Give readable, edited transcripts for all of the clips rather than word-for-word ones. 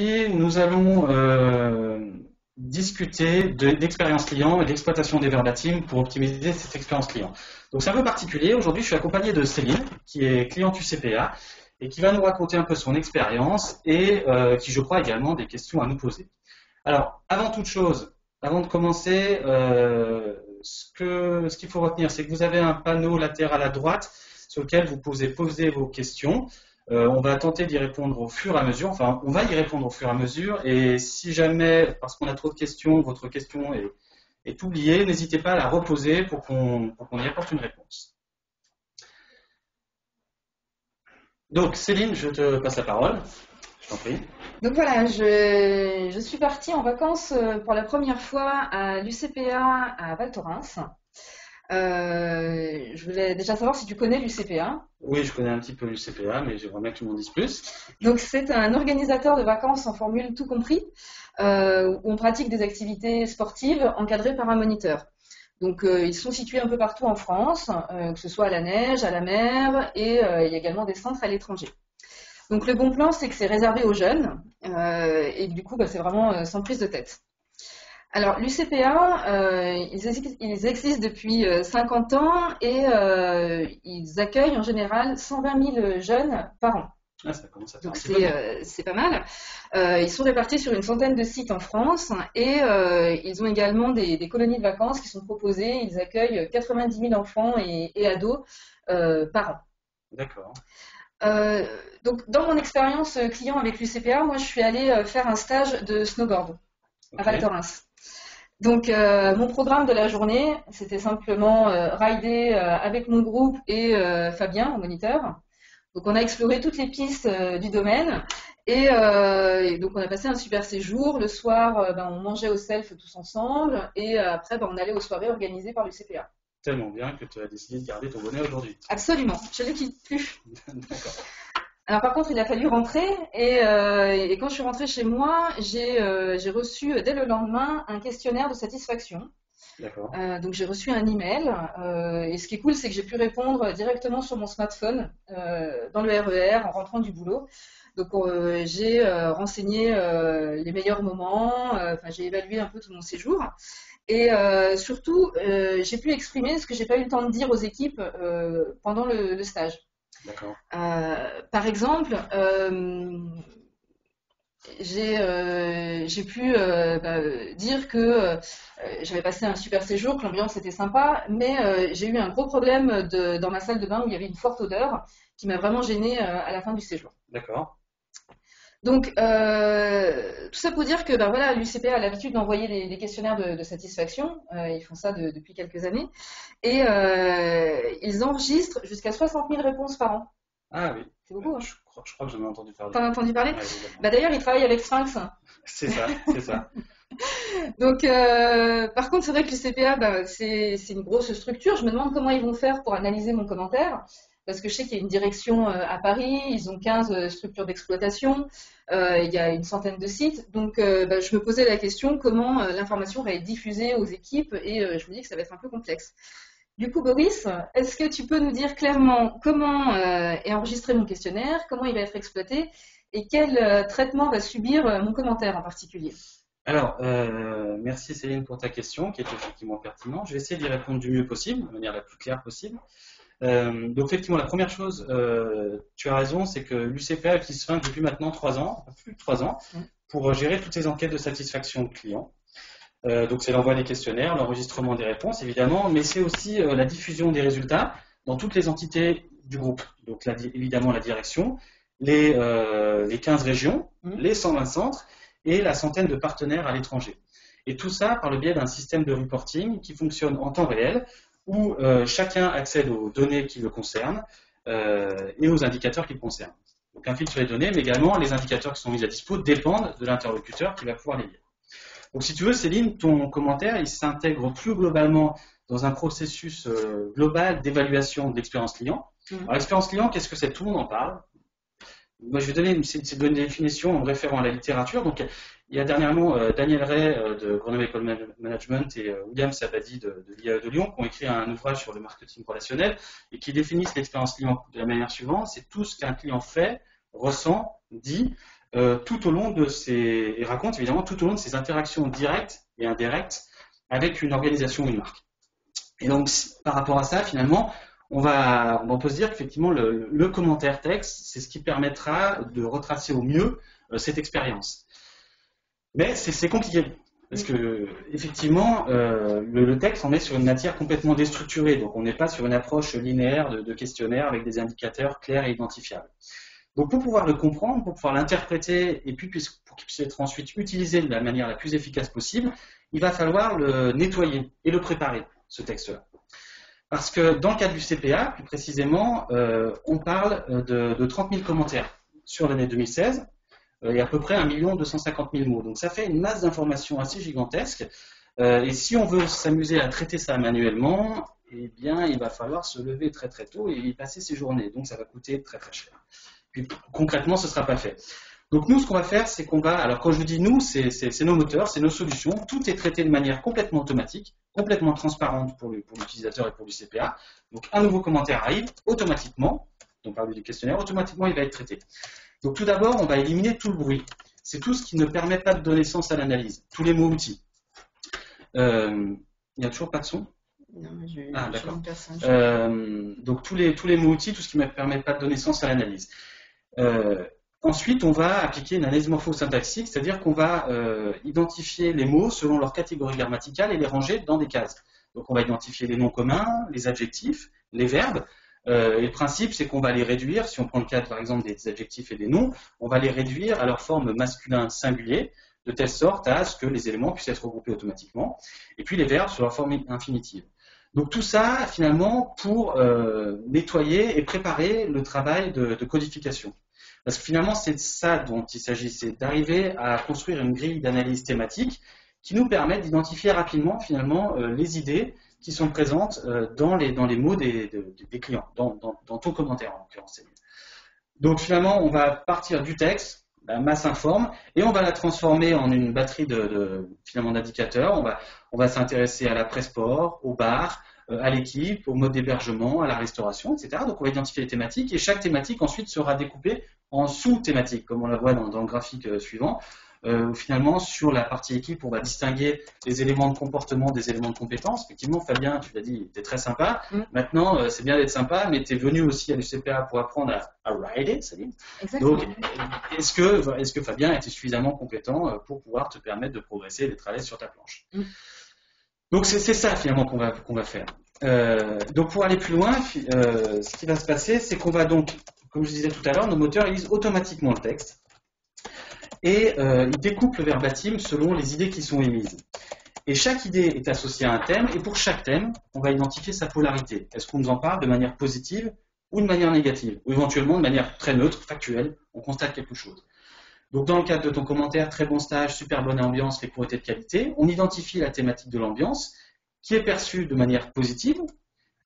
aujourd'hui, nous allons discuter d'expérience client et d'exploitation des verbatims pour optimiser cette expérience client. Donc c'est un peu particulier. Aujourd'hui, je suis accompagné de Céline, qui est cliente UCPA, et qui va nous raconter un peu son expérience et qui, je crois, également des questions à nous poser. Alors, avant toute chose, avant de commencer, ce qu'il faut retenir, c'est que vous avez un panneau latéral à droite sur lequel vous pouvez poser vos questions. On va tenter d'y répondre au fur et à mesure, enfin on va y répondre au fur et à mesure, et si jamais, parce qu'on a trop de questions, votre question est oubliée, n'hésitez pas à la reposer pour qu'on y apporte une réponse. Donc Céline, je te passe la parole, je t'en prie. Donc voilà, je suis partie en vacances pour la première fois à l'UCPA à Val Thorens. Je voulais déjà savoir si tu connais l'UCPA. Oui, je connais un petit peu l'UCPA, mais j'aimerais bien que tu m'en dises plus. Donc c'est un organisateur de vacances en formule tout compris, où on pratique des activités sportives encadrées par un moniteur. Donc ils sont situés un peu partout en France, que ce soit à la neige, à la mer, et il y a également des centres à l'étranger. Donc le bon plan, c'est que c'est réservé aux jeunes, et du coup, c'est vraiment sans prise de tête. Alors, l'UCPA, ils existent depuis 50 ans et ils accueillent en général 120 000 jeunes par an. Ah, ça commence à faire. Donc, c'est pas mal. Ils sont répartis sur une centaine de sites en France et ils ont également des colonies de vacances qui sont proposées. Ils accueillent 90 000 enfants et ados par an. D'accord. Donc, dans mon expérience client avec l'UCPA, moi, je suis allée faire un stage de snowboard à Val Thorens. Donc, mon programme de la journée, c'était simplement rider avec mon groupe et Fabien, mon moniteur. Donc, on a exploré toutes les pistes du domaine et donc, on a passé un super séjour. Le soir, on mangeait au self tous ensemble et après, on allait aux soirées organisées par l'UCPA. Tellement bien que tu as décidé de garder ton bonnet aujourd'hui. Absolument, je ne les quitte plus. D'accord. Alors par contre, il a fallu rentrer et quand je suis rentrée chez moi, j'ai reçu dès le lendemain un questionnaire de satisfaction. D'accord. Donc j'ai reçu un email et ce qui est cool, c'est que j'ai pu répondre directement sur mon smartphone dans le RER en rentrant du boulot. Donc j'ai renseigné les meilleurs moments, j'ai évalué un peu tout mon séjour. Et surtout, j'ai pu exprimer ce que j'ai pas eu le temps de dire aux équipes pendant le stage. D'accord. Par exemple, j'ai pu dire que j'avais passé un super séjour, que l'ambiance était sympa, mais j'ai eu un gros problème dans ma salle de bain où il y avait une forte odeur qui m'a vraiment gênée à la fin du séjour. D'accord. Donc, tout ça pour dire que l'UCPA a l'habitude d'envoyer des questionnaires de satisfaction. Ils font ça depuis quelques années. Et ils enregistrent jusqu'à 60 000 réponses par an. Ah oui. C'est beaucoup, hein. Je crois que j'en ai entendu parler. T'en as entendu parler? Ouais, d'ailleurs, ils travaillent avec Sphinx. c'est ça, c'est ça. Donc, par contre, c'est vrai que l'UCPA, c'est une grosse structure. Je me demande comment ils vont faire pour analyser mon commentaire. Parce que je sais qu'il y a une direction à Paris, ils ont 15 structures d'exploitation, il y a une centaine de sites. Donc, je me posais la question comment l'information va être diffusée aux équipes et je me dis que ça va être un peu complexe. Du coup, Boris, est-ce que tu peux nous dire clairement comment est enregistré mon questionnaire, comment il va être exploité et quel traitement va subir mon commentaire en particulier? Alors, merci Céline pour ta question qui est effectivement pertinente. Je vais essayer d'y répondre du mieux possible, de manière la plus claire possible. Donc effectivement, la première chose, tu as raison, c'est que l'UCPA utilise Sphinx depuis maintenant 3 ans, plus de 3 ans, pour gérer toutes ces enquêtes de satisfaction client. Donc c'est l'envoi des questionnaires, l'enregistrement des réponses évidemment, mais c'est aussi la diffusion des résultats dans toutes les entités du groupe. Donc évidemment la direction, les 15 régions, les 120 centres et la centaine de partenaires à l'étranger. Et tout ça par le biais d'un système de reporting qui fonctionne en temps réel, où chacun accède aux données qui le concernent et aux indicateurs qui le concernent. Donc un filtre sur les données, mais également les indicateurs qui sont mis à dispo dépendent de l'interlocuteur qui va pouvoir les lire. Donc si tu veux, Céline, ton commentaire, il s'intègre plus globalement dans un processus global d'évaluation de l'expérience client. Alors l'expérience client, qu'est-ce que c'est? Tout le monde en parle. Moi, je vais donner une définition en me référant à la littérature. Donc, il y a dernièrement Daniel Ray de Grenoble École Management et William Sabadi de l'IAE de Lyon qui ont écrit un ouvrage sur le marketing relationnel et qui définissent l'expérience client de la manière suivante. C'est tout ce qu'un client fait, ressent, dit tout au long de ces, et raconte évidemment tout au long de ses interactions directes et indirectes avec une organisation ou une marque. Et donc, par rapport à ça, finalement, on peut se dire qu'effectivement, le commentaire texte, c'est ce qui permettra de retracer au mieux cette expérience. Mais c'est compliqué. Parce que, effectivement, le texte, on est sur une matière complètement déstructurée. Donc, on n'est pas sur une approche linéaire de questionnaire avec des indicateurs clairs et identifiables. Donc, pour pouvoir le comprendre, pour pouvoir l'interpréter, et puis pour qu'il puisse être ensuite utilisé de la manière la plus efficace possible, il va falloir le nettoyer et le préparer, ce texte-là. Parce que dans le cadre du CPA, plus précisément, on parle de 30 000 commentaires sur l'année 2016 et à peu près 1 250 000 mots. Donc ça fait une masse d'informations assez gigantesque. Et si on veut s'amuser à traiter ça manuellement, eh bien, il va falloir se lever très très tôt et y passer ses journées. Donc ça va coûter très très cher. Puis concrètement, ce ne sera pas fait. Donc nous, ce qu'on va faire, c'est qu'on va, alors quand je dis nous, c'est nos moteurs, c'est nos solutions, tout est traité de manière complètement automatique, complètement transparente pour l'utilisateur et pour le CPA. Donc un nouveau commentaire arrive automatiquement, on parle du questionnaire, automatiquement il va être traité. Donc tout d'abord, on va éliminer tout le bruit. C'est tout ce qui ne permet pas de donner sens à l'analyse, tous les mots-outils. Il n'y a toujours pas de son ? Non, d'accord. Donc tous les mots-outils, tout ce qui ne permet pas de donner sens à l'analyse. Ensuite, on va appliquer une analyse morphosyntaxique, c'est-à-dire qu'on va identifier les mots selon leur catégorie grammaticale et les ranger dans des cases. Donc on va identifier les noms communs, les adjectifs, les verbes. Et le principe, c'est qu'on va les réduire, si on prend le cas par exemple des adjectifs et des noms, on va les réduire à leur forme masculin singulier, de telle sorte à ce que les éléments puissent être regroupés automatiquement. Et puis les verbes sur leur forme infinitive. Donc tout ça, finalement, pour nettoyer et préparer le travail de codification. Parce que finalement, c'est de ça dont il s'agit, c'est d'arriver à construire une grille d'analyse thématique qui nous permette d'identifier rapidement, finalement, les idées qui sont présentes dans les mots des clients, dans ton commentaire, en l'occurrence. Donc finalement, on va partir du texte, la masse informe, et on va la transformer en une batterie finalement d'indicateurs. On va s'intéresser à l'après-sport, au bar, à l'équipe, au mode d'hébergement, à la restauration, etc. Donc on va identifier les thématiques, et chaque thématique ensuite sera découpée en sous-thématiques, comme on la voit dans le graphique suivant, où finalement sur la partie équipe, on va distinguer les éléments de comportement des éléments de compétences. Effectivement, Fabien, tu l'as dit, t'es très sympa. Maintenant, c'est bien d'être sympa, mais tu es venu aussi à l'UCPA pour apprendre à rider, Céline. Exactement. Donc, est-ce que Fabien était suffisamment compétent pour pouvoir te permettre de progresser et d'être à l'aise sur ta planche? Donc c'est ça finalement qu'on va faire. Donc pour aller plus loin, ce qui va se passer, c'est qu'on va donc, comme je disais tout à l'heure, nos moteurs lisent automatiquement le texte et ils découpent le verbatim selon les idées qui sont émises. Et chaque idée est associée à un thème, et pour chaque thème, on va identifier sa polarité. Est-ce qu'on nous en parle de manière positive ou de manière négative, ou éventuellement de manière très neutre, factuelle, on constate quelque chose. Donc dans le cadre de ton commentaire, très bon stage, super bonne ambiance, les cours étaient de qualité, on identifie la thématique de l'ambiance qui est perçue de manière positive.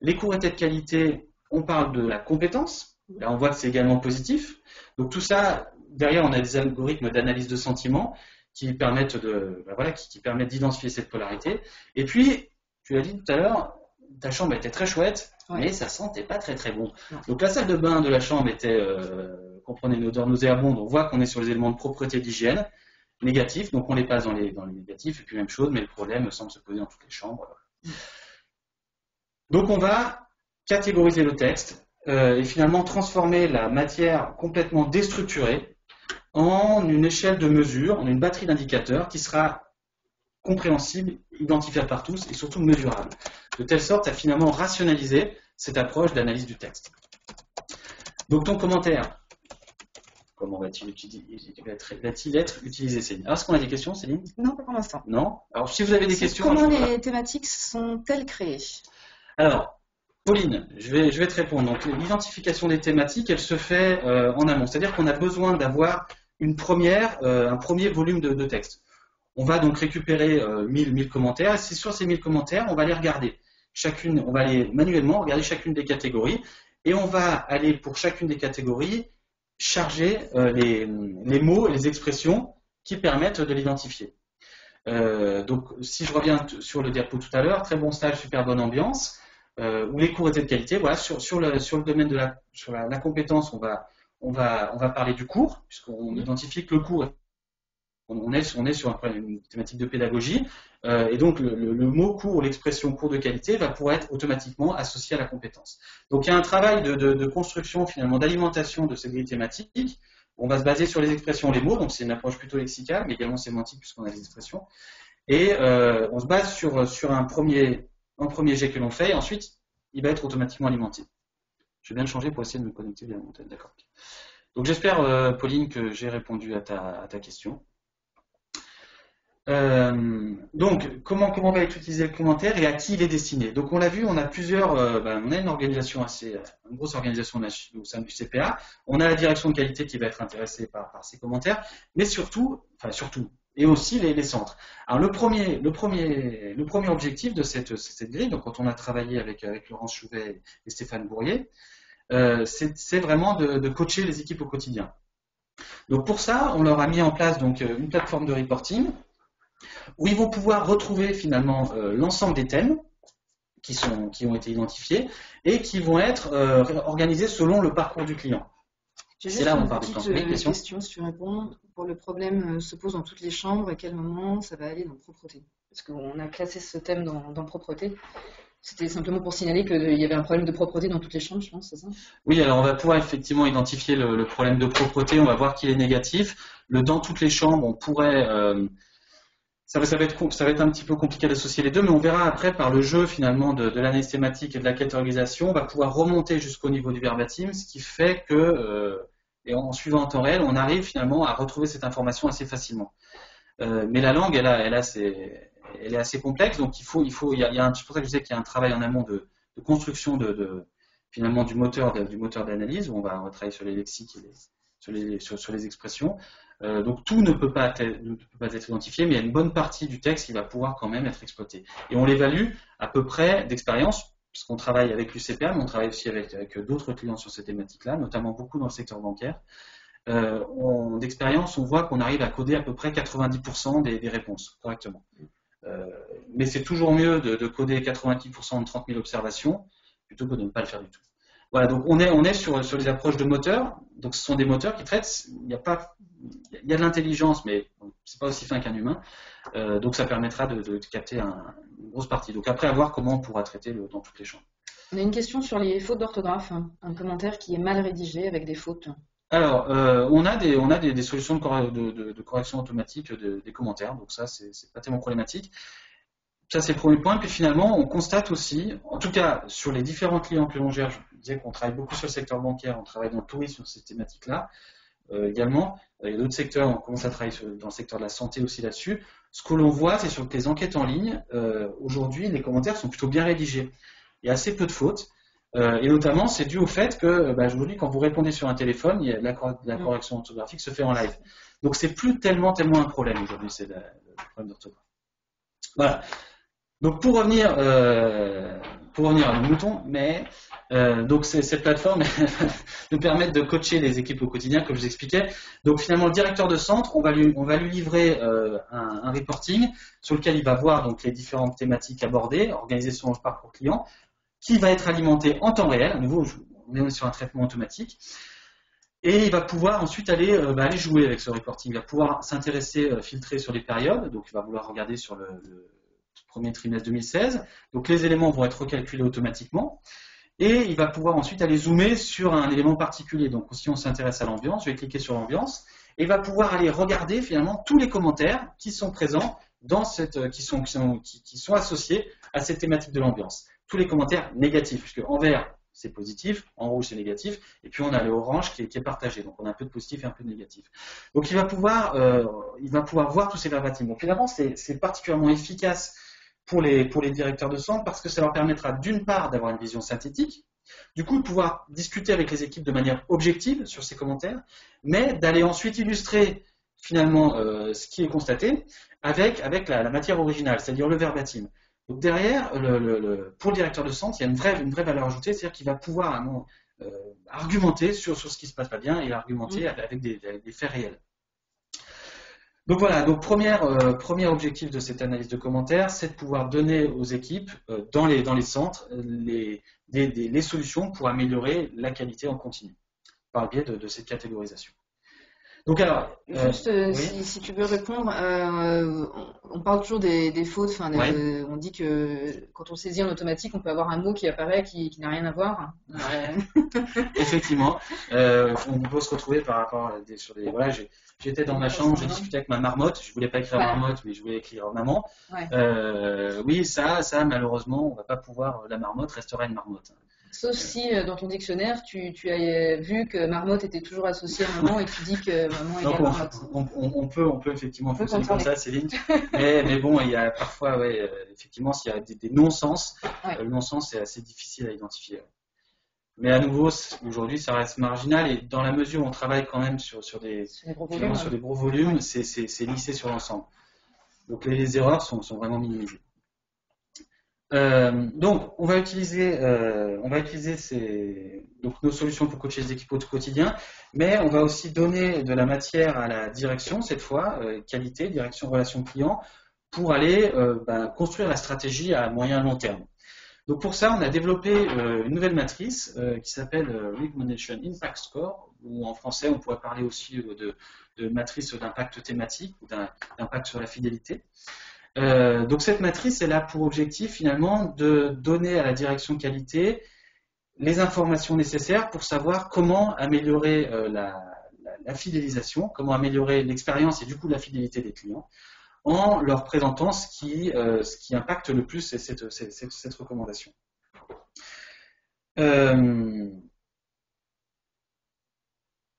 Les cours étaient de qualité, on parle de la compétence, là on voit que c'est également positif. Donc tout ça, derrière on a des algorithmes d'analyse de sentiments qui permettent qui permettent d'identifier cette polarité. Et puis, tu l'as dit tout à l'heure, ta chambre était très chouette, mais ça sentait pas très très bon. Donc la salle de bain de la chambre était comprenait une odeur nauséabonde. On voit qu'on est sur les éléments de propreté d'hygiène négatifs, donc on les passe dans les négatifs, et puis même chose, mais le problème semble se poser dans toutes les chambres. Donc on va catégoriser le texte et finalement transformer la matière complètement déstructurée en une échelle de mesure, en une batterie d'indicateurs qui sera compréhensible, identifiable par tous et surtout mesurable, de telle sorte à finalement rationaliser cette approche d'analyse du texte. Donc ton commentaire, comment va-t-il être utilisé, Céline? Alors, est-ce qu'on a des questions, Céline? Non, pas pour l'instant. Non? Alors, si vous avez des questions... Comment les thématiques sont-elles créées? Alors, Pauline, je vais te répondre. Donc, l'identification des thématiques, elle se fait en amont. C'est-à-dire qu'on a besoin d'avoir un premier volume de texte. On va donc récupérer 1000 commentaires. Et c'est sur ces 1000 commentaires, on va les regarder. On va aller manuellement regarder chacune des catégories. Et on va aller pour chacune des catégories charger les mots et les expressions qui permettent de l'identifier. Donc, si je reviens sur le diapo tout à l'heure, très bon stage, super bonne ambiance, où les cours étaient de qualité. Voilà, sur le domaine de la compétence, on va parler du cours, puisqu'on identifie que le cours, on est sur une thématique de pédagogie, et donc le mot cours ou l'expression cours de qualité va pouvoir être automatiquement associé à la compétence. Donc il y a un travail de construction, finalement, d'alimentation de cette grille thématique. On va se baser sur les expressions, les mots, donc c'est une approche plutôt lexicale, mais également sémantique, puisqu'on a les expressions. Et on se base sur un premier jet que l'on fait, et ensuite, il va être automatiquement alimenté. Je vais bien le changer pour essayer de me connecter via mon tel. D'accord. Donc j'espère, Pauline, que j'ai répondu à ta question. Donc, comment va être utilisé le commentaire et à qui il est destiné? Donc, on l'a vu, on a on a une organisation une grosse organisation au sein du CPA. On a la direction de qualité qui va être intéressée par ces commentaires, mais surtout, et aussi les centres. Alors, le premier objectif de cette grille, donc quand on a travaillé avec Laurence Chouvet et Stéphane Bourrier, c'est vraiment de coacher les équipes au quotidien. Donc, pour ça, on leur a mis en place donc une plateforme de reporting où ils vont pouvoir retrouver finalement l'ensemble des thèmes qui ont été identifiés et qui vont être organisés selon le parcours du client. C'est là où on parle de question, si tu réponds. Pour le problème se pose dans toutes les chambres, à quel moment ça va aller dans propreté? Parce qu'on a classé ce thème dans propreté. C'était simplement pour signaler qu'il y avait un problème de propreté dans toutes les chambres, je pense, c'est ça? Oui, alors on va pouvoir effectivement identifier le problème de propreté, on va voir qu'il est négatif. Dans toutes les chambres, on pourrait... Ça va être un petit peu compliqué d'associer les deux, mais on verra après par le jeu finalement de l'analyse thématique et de la catégorisation, on va pouvoir remonter jusqu'au niveau du verbatim, ce qui fait que, et en suivant en temps réel, on arrive finalement à retrouver cette information assez facilement. Mais la langue, elle est assez complexe, donc c'est pour ça que je disais qu'il y a un travail en amont de construction finalement du moteur d'analyse, où on va travailler sur les lexiques et sur les expressions. Donc tout ne peut pas être identifié, mais il y a une bonne partie du texte qui va pouvoir quand même être exploité. Et on l'évalue à peu près d'expérience, puisqu'on travaille avec l'UCPA, mais on travaille aussi avec d'autres clients sur ces thématiques-là, notamment beaucoup dans le secteur bancaire. D'expérience, on voit qu'on arrive à coder à peu près 90% des réponses correctement. Mais c'est toujours mieux de coder 90% de 30 000 observations plutôt que de ne pas le faire du tout. Voilà, donc on est sur les approches de moteurs. Donc ce sont des moteurs qui traitent, il y a de l'intelligence, mais c'est pas aussi fin qu'un humain. Donc ça permettra de capter une grosse partie. Donc après, à voir comment on pourra traiter dans toutes les chambres. On a une question sur les fautes d'orthographe, un commentaire qui est mal rédigé avec des fautes. Alors, on a des solutions de correction automatique des commentaires, donc ça, c'est pas tellement problématique. Ça, c'est le premier point. Puis finalement, on constate aussi, en tout cas sur les différents clients que l'on gère, je disais qu'on travaille beaucoup sur le secteur bancaire, on travaille dans le tourisme sur ces thématiques-là également. Il y a d'autres secteurs, on commence à travailler dans le secteur de la santé aussi là-dessus. Ce que l'on voit, c'est sur les enquêtes en ligne, aujourd'hui, les commentaires sont plutôt bien rédigés. Il y a assez peu de fautes. Et notamment, c'est dû au fait que aujourd'hui, quand vous répondez sur un téléphone, la correction orthographique se fait en live. Donc, c'est plus tellement un problème aujourd'hui, c'est le problème d'orthographe. Voilà. Donc, pour revenir à nos moutons, donc cette plateforme nous permet de coacher les équipes au quotidien, comme je vous expliquais. Donc, finalement, le directeur de centre, on va lui livrer un reporting sur lequel il va voir donc les différentes thématiques abordées, organisées selon le parcours client, qui va être alimenté en temps réel. À nouveau, on est sur un traitement automatique. Et il va pouvoir ensuite aller jouer avec ce reporting. Il va pouvoir s'intéresser, filtrer sur les périodes. Donc, il va vouloir regarder sur le premier trimestre 2016. Donc, les éléments vont être recalculés automatiquement. Et il va pouvoir ensuite aller zoomer sur un élément particulier. Donc, si on s'intéresse à l'ambiance, je vais cliquer sur l'ambiance. Et il va pouvoir aller regarder finalement tous les commentaires qui sont présents qui sont associés à cette thématique de l'ambiance. Tous les commentaires négatifs, puisque en vert, c'est positif, en rouge, c'est négatif, et puis on a le orange qui est partagé, donc on a un peu de positif et un peu de négatif. Donc il va pouvoir voir tous ces verbatims. Donc finalement, c'est particulièrement efficace pour les directeurs de centre, parce que ça leur permettra d'une part d'avoir une vision synthétique, du coup de pouvoir discuter avec les équipes de manière objective sur ces commentaires, mais d'aller ensuite illustrer finalement ce qui est constaté avec la matière originale, c'est-à-dire le verbatim. Donc derrière, pour le directeur de centre, il y a une vraie valeur ajoutée, c'est-à-dire qu'il va pouvoir argumenter sur ce qui ne se passe pas bien et argumenter avec des faits réels. Donc voilà, donc premier objectif de cette analyse de commentaires, c'est de pouvoir donner aux équipes dans les centres des solutions pour améliorer la qualité en continu. par le biais de cette catégorisation. Donc alors, juste oui. si tu veux répondre, on parle toujours des fautes. Enfin, Ouais. on dit que quand on saisit en automatique, on peut avoir un mot qui apparaît qui n'a rien à voir. Effectivement, on peut se retrouver par rapport à sur des. Voilà, j'étais dans ma chambre, j'ai discuté avec ma marmotte. Je voulais pas écrire marmotte, mais je voulais écrire maman. Ouais. Oui, ça, malheureusement, on va pas pouvoir. La marmotte restera une marmotte. Sauf si dans ton dictionnaire, tu as vu que marmotte était toujours associé à maman et tu dis que maman égale marmotte. On peut effectivement fonctionner comme ça, Céline. mais bon, il y a parfois, ouais, effectivement, s'il y a des non-sens, le non-sens c'est assez difficile à identifier. Mais à nouveau, aujourd'hui, ça reste marginal et dans la mesure où on travaille quand même sur des gros volumes, c'est lissé sur l'ensemble. Donc les erreurs sont vraiment minimisées. Donc, on va utiliser donc nos solutions pour coacher les équipes au quotidien, mais on va aussi donner de la matière à la direction, cette fois, qualité, direction, relation client, pour aller construire la stratégie à moyen long terme. Donc pour ça, on a développé une nouvelle matrice qui s'appelle Recommendation Impact Score, ou en français, on pourrait parler aussi de matrice d'impact thématique ou d'impact sur la fidélité. Donc cette matrice, elle a pour objectif finalement de donner à la direction qualité les informations nécessaires pour savoir comment améliorer la fidélisation, comment améliorer l'expérience et du coup la fidélité des clients, en leur présentant ce qui impacte le plus cette recommandation.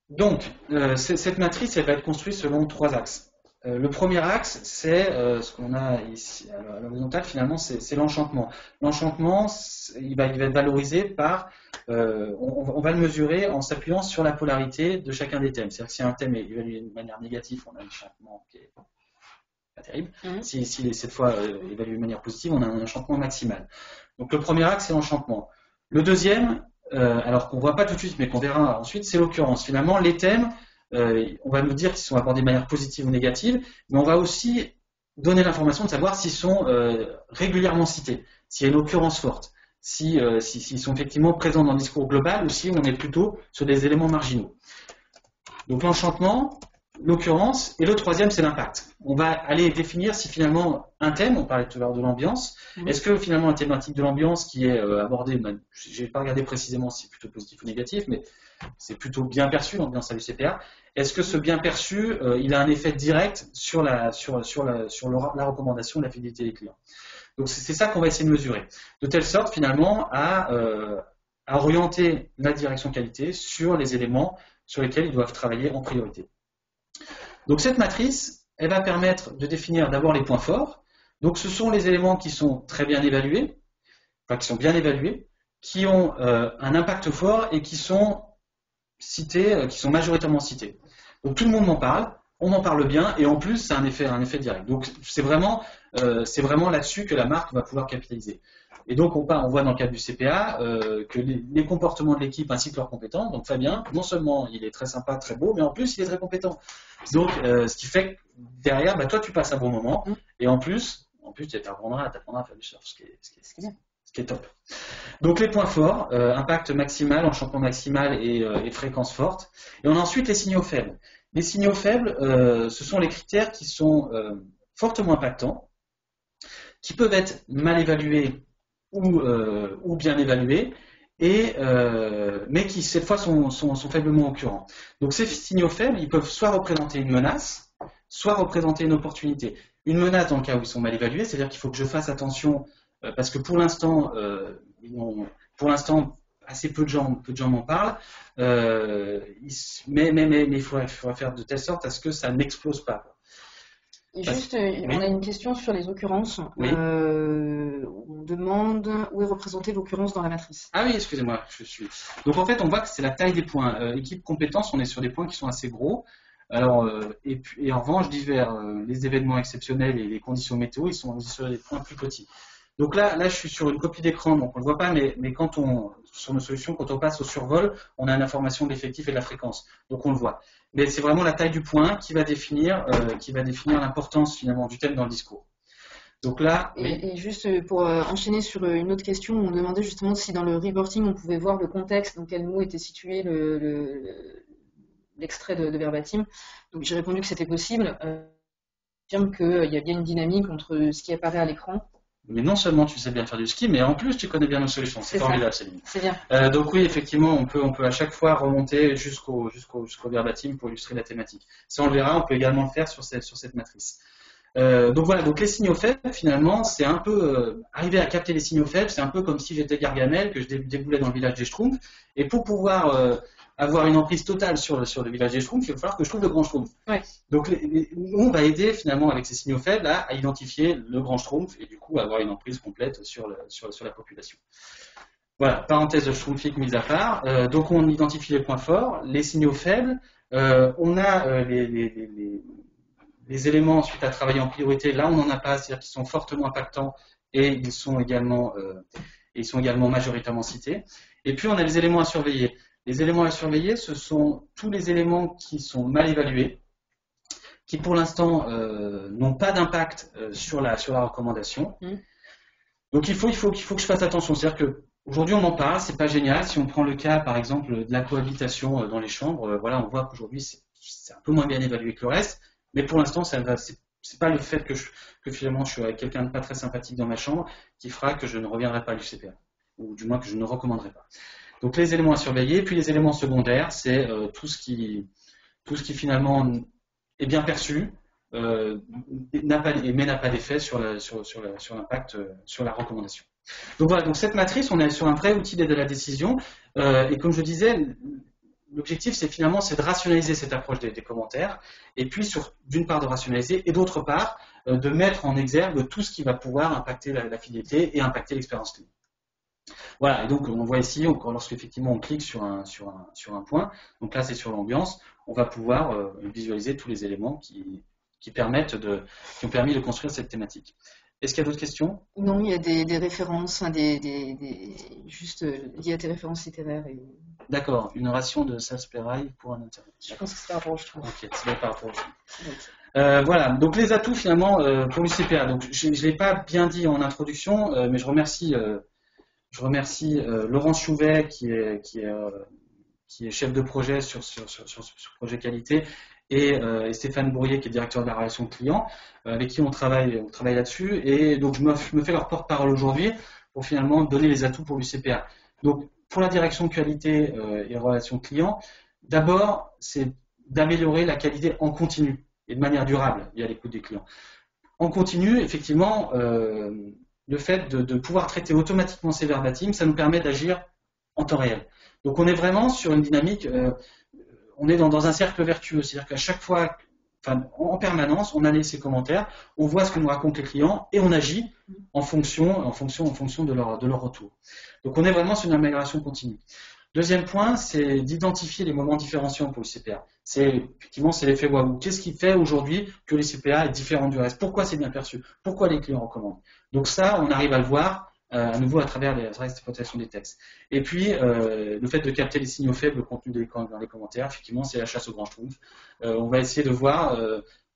Donc, cette matrice, elle va être construite selon 3 axes. Le premier axe, c'est ce qu'on a ici à l'horizontale, finalement, c'est l'enchantement. L'enchantement, il va être valorisé par, on va le mesurer en s'appuyant sur la polarité de chacun des thèmes. C'est-à-dire que si un thème est évalué de manière négative, on a un enchantement qui est pas terrible. Si cette fois évalué de manière positive, on a un enchantement maximal. Donc le premier axe, c'est l'enchantement. Le deuxième, alors qu'on ne voit pas tout de suite, mais qu'on verra ensuite, c'est l'occurrence. Finalement, les thèmes, on va nous dire qu'ils sont abordés de manière positive ou négative, mais on va aussi donner l'information de savoir s'ils sont régulièrement cités, s'il y a une occurrence forte, s'ils sont effectivement présents dans le discours global ou si on est plutôt sur des éléments marginaux. Donc l'enchantement, l'occurrence, et le troisième, c'est l'impact. On va aller définir si finalement un thème, on parlait tout à l'heure de l'ambiance, est-ce que finalement la thématique de l'ambiance qui est abordée, je n'ai pas regardé précisément si c'est plutôt positif ou négatif, mais c'est plutôt bien perçu, l'ambiance à l'UCPA, est-ce que ce bien perçu, il a un effet direct sur la recommandation de la fidélité des clients? Donc c'est ça qu'on va essayer de mesurer, de telle sorte finalement à orienter la direction qualité sur les éléments sur lesquels ils doivent travailler en priorité. Donc cette matrice, elle va permettre de définir d'abord les points forts. Donc ce sont les éléments qui sont très bien évalués, enfin qui sont bien évalués, qui ont un impact fort et qui sont cités, qui sont majoritairement cités. Donc tout le monde m'en parle, on en parle bien et en plus c'est un effet direct. Donc c'est vraiment là-dessus que la marque va pouvoir capitaliser. Et donc on voit dans le cadre du CPA que les comportements de l'équipe ainsi que leurs compétences, donc Fabien, non seulement il est très sympa, très beau, mais en plus il est très compétent. Donc ce qui fait que derrière, toi tu passes un bon moment et en plus tu apprendras à faire du surf, ce qui est top. Donc les points forts, impact maximal, enchantement maximal et fréquence forte. Et on a ensuite les signaux faibles. Les signaux faibles, ce sont les critères qui sont fortement impactants, qui peuvent être mal évalués ou bien évalués, mais qui cette fois sont faiblement occurrents. Donc ces signaux faibles, ils peuvent soit représenter une menace, soit représenter une opportunité. Une menace dans le cas où ils sont mal évalués, c'est-à-dire qu'il faut que je fasse attention parce que pour l'instant, assez peu de gens m'en parlent, mais il faudrait faire de telle sorte à ce que ça n'explose pas. Juste, on a une question sur les occurrences. Oui. On demande où est représentée l'occurrence dans la matrice. Ah oui, excusez-moi, je suis. Donc en fait, on voit que c'est la taille des points. Équipe compétence, on est sur des points qui sont assez gros. Alors, et en revanche, divers, les événements exceptionnels et les conditions météo, ils sont sur des points plus petits. Donc là, je suis sur une copie d'écran, donc on ne le voit pas, mais sur nos solutions, quand on passe au survol, on a l'information de l'effectif et de la fréquence. Donc on le voit. Mais c'est vraiment la taille du point qui va définir l'importance finalement du thème dans le discours. Donc là, et juste pour enchaîner sur une autre question, on demandait justement si dans le reporting on pouvait voir le contexte dans quel mot était situé l'extrait de verbatim. Donc j'ai répondu que c'était possible. J'affirme qu'il y a bien une dynamique entre ce qui apparaît à l'écran. Mais non seulement tu sais bien faire du ski, mais en plus tu connais bien nos solutions. C'est formidable, Céline. C'est bien. Donc oui, effectivement, on peut à chaque fois remonter jusqu'au verbatim pour illustrer la thématique. Ça, on le verra, on peut également le faire sur cette matrice. Donc voilà, donc les signaux faibles, finalement, c'est un peu arriver à capter les signaux faibles, c'est un peu comme si j'étais Gargamel, que je déboulais dans le village des Schtroumpfs, et pour pouvoir avoir une emprise totale sur le village des Schtroumpfs, il va falloir que je trouve le grand Schtroumpf. Ouais. Donc on va aider finalement avec ces signaux faibles à identifier le grand Schtroumpf et du coup avoir une emprise complète sur la population. Voilà, parenthèse schtroumpfique mise à part. Donc on identifie les points forts, les signaux faibles, on a les éléments ensuite à travailler en priorité. Là on n'en a pas, c'est-à-dire qu'ils sont fortement impactants et ils sont également majoritairement cités. Et puis on a les éléments à surveiller. Les éléments à surveiller, ce sont tous les éléments qui sont mal évalués, qui pour l'instant n'ont pas d'impact sur la recommandation. Donc il faut que je fasse attention. C'est-à-dire qu'aujourd'hui on en parle, c'est pas génial. Si on prend le cas par exemple de la cohabitation dans les chambres, voilà, on voit qu'aujourd'hui c'est un peu moins bien évalué que le reste. Mais pour l'instant, c'est pas le fait que finalement je suis avec quelqu'un de pas très sympathique dans ma chambre qui fera que je ne reviendrai pas à l'UCPA, ou du moins que je ne recommanderai pas. Donc les éléments à surveiller, puis les éléments secondaires, c'est tout ce qui finalement est bien perçu, mais n'a pas d'effet sur l'impact, sur la recommandation. Donc voilà, donc cette matrice, on est sur un vrai outil d'aide à la décision, et comme je disais, l'objectif c'est de rationaliser cette approche des commentaires, et puis d'une part de rationaliser, et d'autre part de mettre en exergue tout ce qui va pouvoir impacter la fidélité et impacter l'expérience client. Voilà, et donc on voit ici, lorsqu'effectivement on clique sur un point, donc là c'est sur l'ambiance, on va pouvoir visualiser tous les éléments qui ont permis de construire cette thématique. Est-ce qu'il y a d'autres questions? Non, il y a des références, juste liées à tes références littéraires. D'accord, une ration de Salsperay pour un internet. Je pense que c'est par rapport au Schtroumpf. Ok, c'est par rapport au Schtroumpf. Voilà, donc les atouts finalement pour l'UCPA. Donc je ne l'ai pas bien dit en introduction, mais je remercie Laurence Chouvet qui est chef de projet sur ce projet qualité et Stéphane Bourrier qui est directeur de la relation client avec qui on travaille là-dessus, et donc je me fais leur porte-parole aujourd'hui pour finalement donner les atouts pour l'UCPA. Donc pour la direction de qualité et relation client, d'abord c'est d'améliorer la qualité en continu et de manière durable et à l'écoute des clients. En continu, effectivement, le fait de pouvoir traiter automatiquement ces verbatims, ça nous permet d'agir en temps réel. Donc on est vraiment sur une dynamique, on est dans un cercle vertueux, c'est-à-dire qu'à chaque fois, en permanence, on analyse ces commentaires, on voit ce que nous racontent les clients et on agit en fonction de leur retour. Donc on est vraiment sur une amélioration continue. Deuxième point, c'est d'identifier les moments différenciants pour le CPA. Effectivement, c'est l'effet waouh. Qu'est-ce qui fait aujourd'hui que le CPA est différent du reste? Pourquoi c'est bien perçu? Pourquoi les clients recommandent? Donc ça, on arrive à le voir à nouveau à travers les exploitations des textes. Et puis, le fait de capter les signaux faibles contenus dans les commentaires, effectivement, c'est la chasse au grand Schtroumpf. On va essayer de voir,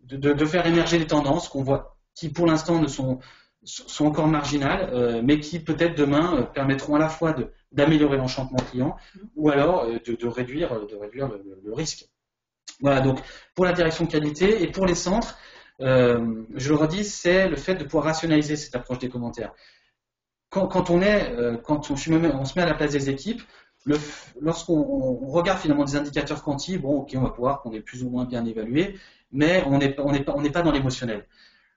de faire émerger les tendances qu'on voit, qui pour l'instant sont encore marginales, mais qui peut-être demain permettront à la fois d'améliorer l'enchantement client ou alors de réduire le risque. Voilà, donc pour la direction de qualité et pour les centres, je le redis, c'est le fait de pouvoir rationaliser cette approche des commentaires. Quand on se met à la place des équipes, lorsqu'on regarde finalement des indicateurs quanti, bon, ok, on va pouvoir qu'on est plus ou moins bien évalué, mais on n'est pas dans l'émotionnel.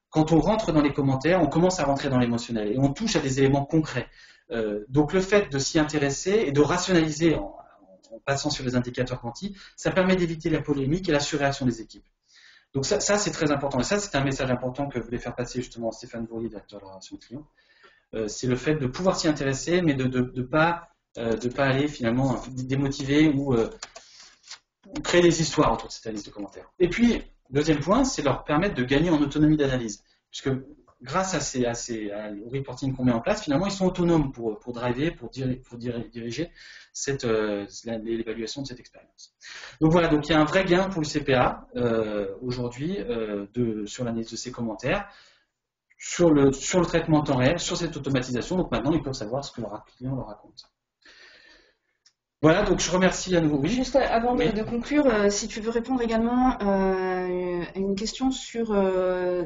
Quand on rentre dans les commentaires, on commence à rentrer dans l'émotionnel et on touche à des éléments concrets. Donc le fait de s'y intéresser et de rationaliser en passant sur les indicateurs quanti, ça permet d'éviter la polémique et la surréaction des équipes. Donc ça c'est très important. Et ça, c'est un message important que voulait faire passer justement Stéphane Bourrier, directeur de la relation client. C'est le fait de pouvoir s'y intéresser, mais de pas aller finalement démotiver ou créer des histoires autour de cette analyse de commentaires. Et puis, deuxième point, c'est leur permettre de gagner en autonomie d'analyse. Puisque grâce au reporting qu'on met en place, finalement, ils sont autonomes pour driver, pour diriger l'évaluation de cette expérience. Donc voilà, donc il y a un vrai gain pour le CPA aujourd'hui sur l'analyse de ces commentaires. sur le traitement en temps réel, sur cette automatisation. Donc maintenant, ils peuvent savoir ce que leur client leur raconte. Voilà, donc je remercie à nouveau. Oui. Juste avant Oui. de conclure, si tu veux répondre également à une question sur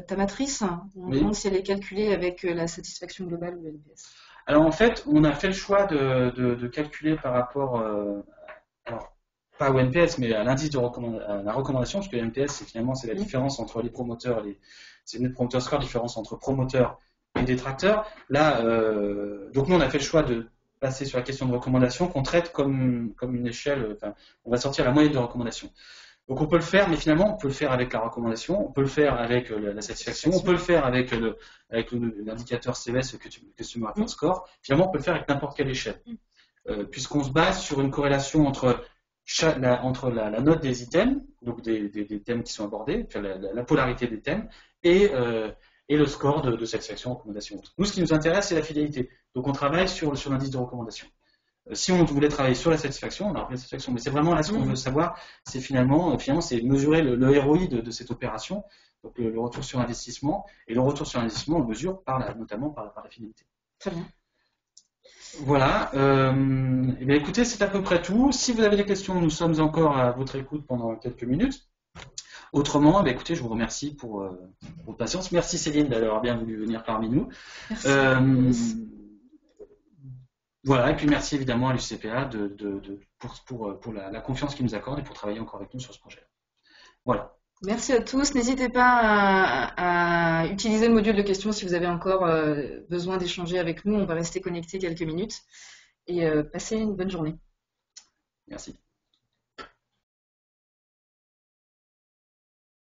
ta matrice, on Oui. demande si elle est calculée avec la satisfaction globale ou le NPS. Alors en fait, on a fait le choix de calculer par rapport, alors pas au NPS, mais à l'indice de à la recommandation, parce que le NPS, finalement, c'est la différence entre les promoteurs, c'est le promoteur score, différence entre promoteurs et détracteurs. Là, donc nous, on a fait le choix de passer sur la question de recommandation qu'on traite comme une échelle, enfin, on va sortir la moyenne de recommandation. Donc on peut le faire, mais finalement on peut le faire avec la recommandation, on peut le faire avec la satisfaction, on peut le faire avec l'indicateur CVS, Customer Effort Score. Finalement on peut le faire avec n'importe quelle échelle, puisqu'on se base sur une corrélation entre la note des items, donc des thèmes qui sont abordés, enfin, la polarité des thèmes, et le score de satisfaction, recommandation. Nous, ce qui nous intéresse, c'est la fidélité. Donc on travaille sur l'indice de recommandation. Si on voulait travailler sur la satisfaction, on aurait la satisfaction. Mais c'est vraiment là ce qu'on veut savoir, c'est finalement c'est mesurer le ROI de cette opération, donc le retour sur investissement. Et le retour sur investissement, on le mesure notamment par la fidélité. Très bien. Voilà. Et bien, écoutez, c'est à peu près tout. Si vous avez des questions, nous sommes encore à votre écoute pendant quelques minutes. Autrement, écoutez, je vous remercie pour votre patience. Merci Céline d'avoir bien voulu venir parmi nous. Merci. Voilà, et puis merci évidemment à l'UCPA pour la confiance qu'il nous accorde et pour travailler encore avec nous sur ce projet. Voilà. Merci à tous. N'hésitez pas à utiliser le module de questions si vous avez encore besoin d'échanger avec nous. On va rester connectés quelques minutes et passez une bonne journée. Merci.